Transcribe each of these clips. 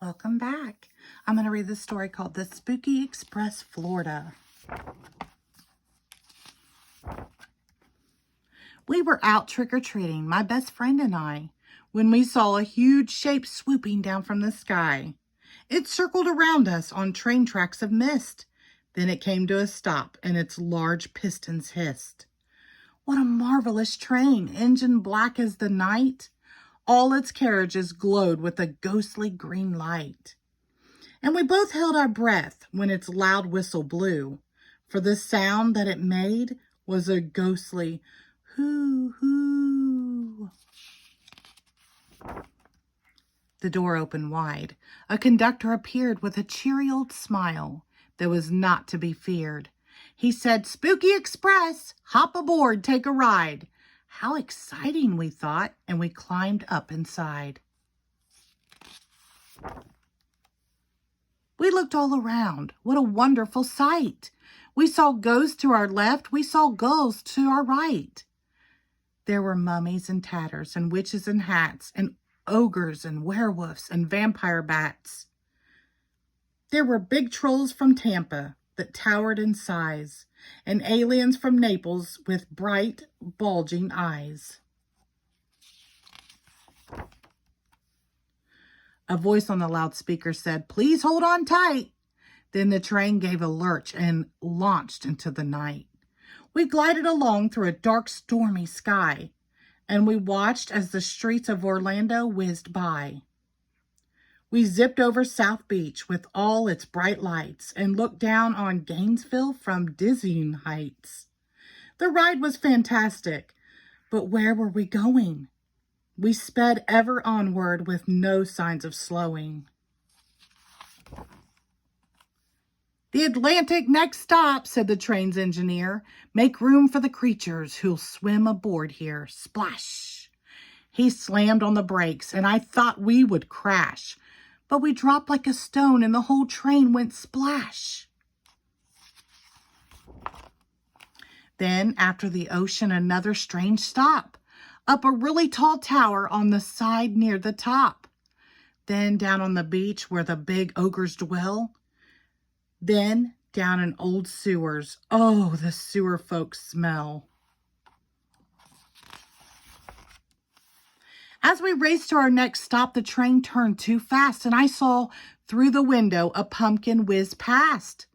Welcome back. I'm going to read this story called The Spooky Express, Florida. We were out trick-or-treating, my best friend and I, when we saw a huge shape swooping down from the sky. It circled around us on train tracks of mist. Then it came to a stop, and its large pistons hissed. What a marvelous train, engine black as the night. All its carriages glowed with a ghostly green light. And we both held our breath when its loud whistle blew, for the sound that it made was a ghostly hoo-hoo. The door opened wide. A conductor appeared with a cheery old smile that was not to be feared. He said, "Spooky Express, hop aboard, take a ride." How exciting, we thought, and we climbed up inside. We looked all around. What a wonderful sight. We saw ghosts to our left. We saw gulls to our right. There were mummies and tatters and witches in hats and ogres and werewolves and vampire bats. There were big trolls from Tampa that towered in size, and aliens from Naples with bright, bulging eyes. A voice on the loudspeaker said, "Please hold on tight." Then the train gave a lurch and launched into the night. We glided along through a dark, stormy sky, and we watched as the streets of Orlando whizzed by. We zipped over South Beach with all its bright lights and looked down on Gainesville from dizzying heights. The ride was fantastic, but where were we going? We sped ever onward with no signs of slowing. "The Atlantic next stop," said the train's engineer. "Make room for the creatures who'll swim aboard here. Splash!" He slammed on the brakes, and I thought we would crash. But we dropped like a stone, and the whole train went splash. Then, after the ocean, another strange stop. Up a really tall tower on the side near the top. Then down on the beach where the big ogres dwell. Then down in old sewers. Oh, the sewer folks smell. As we raced to our next stop, the train turned too fast, and I saw through the window a pumpkin whiz past.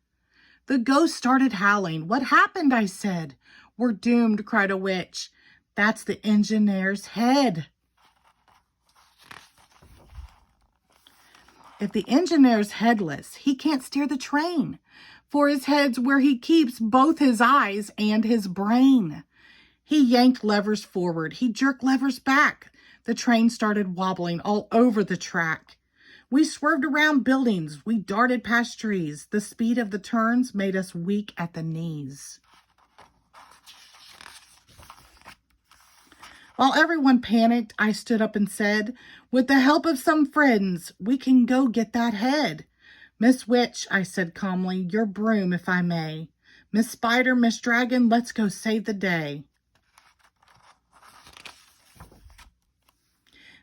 The ghost started howling. "What happened?" I said. "We're doomed," cried a witch. "That's the engineer's head." If the engineer's headless, he can't steer the train, for his head's where he keeps both his eyes and his brain. He yanked levers forward. He jerked levers back. The train started wobbling all over the track. We swerved around buildings. We darted past trees. The speed of the turns made us weak at the knees. While everyone panicked, I stood up and said, "With the help of some friends, we can go get that head." "Miss Witch," I said calmly, "your broom, if I may. Miss Spider, Miss Dragon, let's go save the day."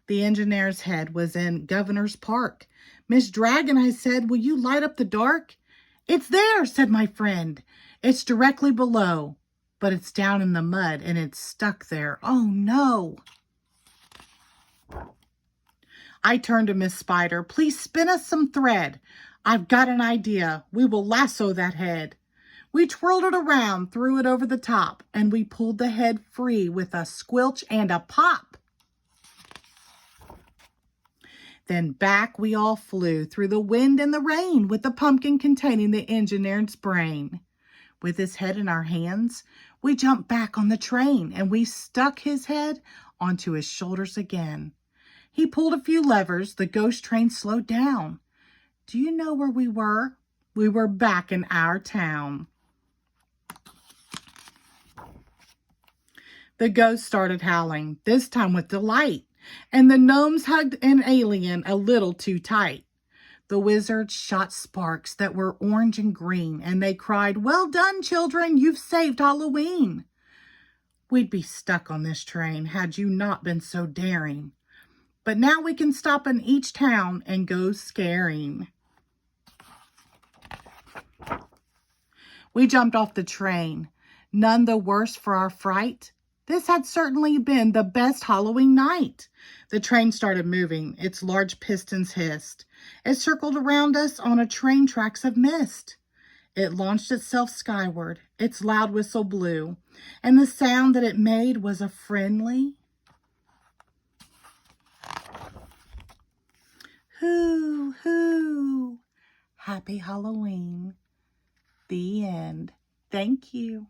The engineer's head was in Governor's Park. "Miss Dragon," I said, "will you light up the dark?" "It's there," said my friend. "It's directly below, but it's down in the mud and it's stuck there. Oh no." I turned to Miss Spider. "Please spin us some thread. I've got an idea. We will lasso that head." We twirled it around, threw it over the top, and we pulled the head free with a squelch and a pop. Then back we all flew through the wind and the rain with the pumpkin containing the engineer's brain. With his head in our hands, we jumped back on the train and we stuck his head onto his shoulders again. He pulled a few levers. The ghost train slowed down. Do you know where we were? We were back in our town. The ghost started howling, this time with delight. And the gnomes hugged an alien a little too tight. The wizards shot sparks that were orange and green, and they cried, "Well done, children, you've saved Halloween." We'd be stuck on this train had you not been so daring. But now we can stop in each town and go scaring. We jumped off the train, none the worse for our fright. This had certainly been the best Halloween night. The train started moving. Its large pistons hissed. It circled around us on a train tracks of mist. It launched itself skyward. Its loud whistle blew, and the sound that it made was a friendly hoo, hoo. Happy Halloween. The end. Thank you.